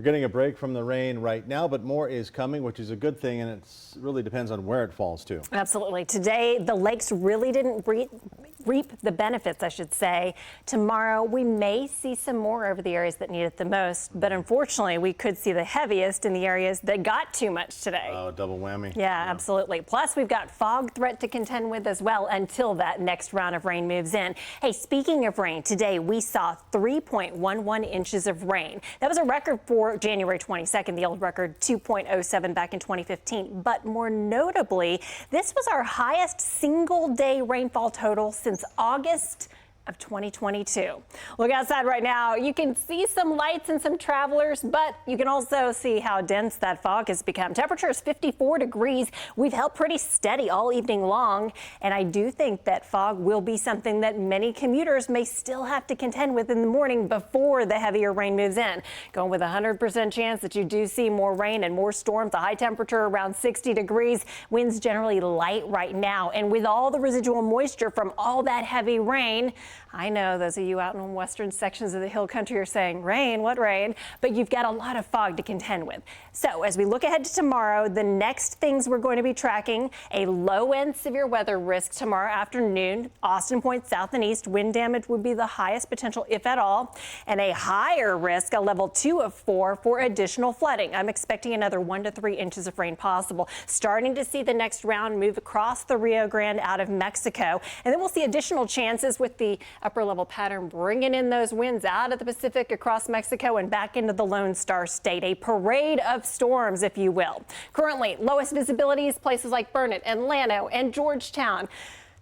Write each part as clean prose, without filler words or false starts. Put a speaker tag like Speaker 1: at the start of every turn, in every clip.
Speaker 1: We're getting a break from the rain right now, but more is coming, which is a good thing, and it really depends on where it falls too.
Speaker 2: Absolutely. Today, the lakes really didn't reap the benefits, I should say. Tomorrow, we may see some more over the areas that need it the most, but unfortunately, we could see the heaviest in the areas that got too much today.
Speaker 1: Oh, double whammy.
Speaker 2: Yeah, absolutely. Plus, we've got fog threat to contend with as well until that next round of rain moves in. Hey, speaking of rain, today we saw 3.11 inches of rain. That was a record for January 22nd, the old record 2.07 back in 2015. But more notably, this was our highest single day rainfall total since August of 2022. Look outside right now. You can see some lights and some travelers, but you can also see how dense that fog has become. Temperature is 54 degrees. We've held pretty steady all evening long, and I do think that fog will be something that many commuters may still have to contend with in the morning before the heavier rain moves in. Going with a 100% chance that you do see more rain and more storms. A high temperature around 60 degrees. Winds generally light right now, and with all the residual moisture from all that heavy rain, I know those of you out in western sections of the hill country are saying, rain, what rain? But you've got a lot of fog to contend with. So as we look ahead to tomorrow, the next things we're going to be tracking, a low-end severe weather risk tomorrow afternoon. Austin Point south and east, wind damage would be the highest potential, if at all, and a higher risk, a level 2 of 4 for additional flooding. I'm expecting another 1 to 3 inches of rain possible. Starting to see the next round move across the Rio Grande out of Mexico. And then we'll see additional chances with the upper level pattern bringing in those winds out of the Pacific across Mexico and back into the Lone Star State. A parade of storms, if you will. Currently, lowest visibility is places like Burnet and Llano and Georgetown.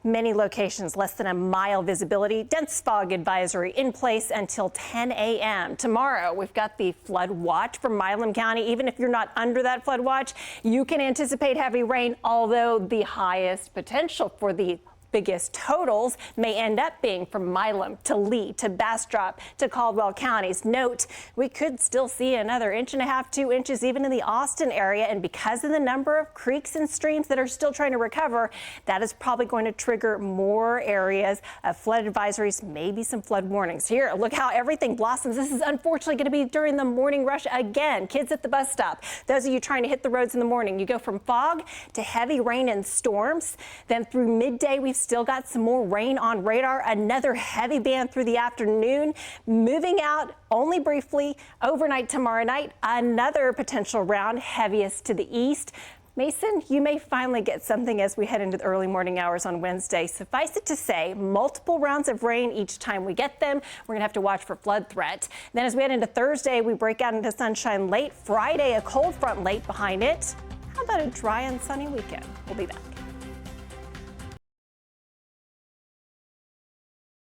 Speaker 2: Many locations less than a mile visibility. Dense fog advisory in place until 10 a.m. Tomorrow, we've got the flood watch for Milam County. Even if you're not under that flood watch, you can anticipate heavy rain, although the highest potential for the biggest totals may end up being from Milam to Lee to Bastrop to Caldwell counties. Note, we could still see another 1.5 to 2 inches even in the Austin area, and because of the number of creeks and streams that are still trying to recover, that is probably going to trigger more areas of flood advisories, maybe some flood warnings. Here, look how everything blossoms. This is unfortunately going to be during the morning rush again. Kids at the bus stop, those of you trying to hit the roads in the morning, you go from fog to heavy rain and storms. Then through midday, we've still got some more rain on radar. Another heavy band through the afternoon, moving out only briefly overnight tomorrow night. Another potential round, heaviest to the east. Mason, you may finally get something as we head into the early morning hours on Wednesday. Suffice it to say, multiple rounds of rain each time we get them. We're going to have to watch for flood threat. Then as we head into Thursday, we break out into sunshine late. Friday, a cold front late behind it. How about a dry and sunny weekend? We'll be back.